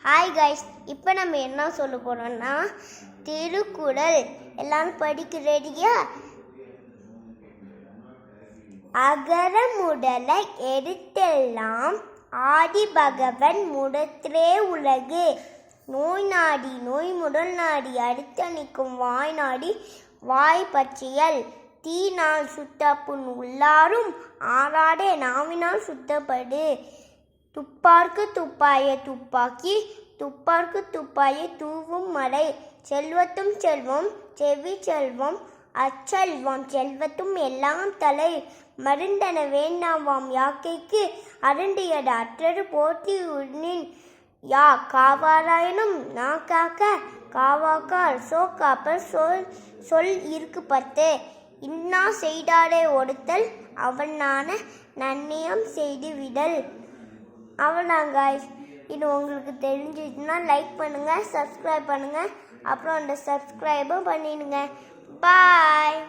Hi guys, இப்போ நம்ம என்ன சொல்ல போகிறோம்னா திருக்குறள். எல்லாரும் படிக்க ரெடியா? அகர முதல எழுத்தெல்லாம் ஆதி பகவன் முதற்றே உலகு. நோய் நாடி நோய் முதல் நாடி அடுத்தணிக்கும் வாய் நாடி வாய் பற்றியல். தீனால் சுத்தப்புண் உள்ளாரும் ஆறாடே நாவினால் சுத்தப்படு. துப்பார்க்கு துப்பாய துப்பாக்கி துப்பார்க்கு துப்பாய தூவும் மலை. செல்வத்தும் செல்வம் செவி செல்வம் அச்செல்வம் செல்வத்தும் எல்லாம் தலை. மருந்தன வேண்டாவாம் யாக்கைக்கு அருண்டியது அற்றது போற்றி உண்ணின். யா காவாராயினும் நான் காக்க காவாக்கால் சோ காப்பர் சொல் இருக்கு பத்து. இன்னா செய்தாரே ஒடுத்தல் அவனான நன்னியம் செய்து விடல். அவ்வளோதான் காய்ஸ். இது உங்களுக்கு தெரிஞ்சிச்சுன்னா லைக் பண்ணுங்கள், சப்ஸ்கிரைப் பண்ணுங்கள், அப்புறம் அந்த சப்ஸ்கிரைபும் பண்ணிடுங்க. பாய்.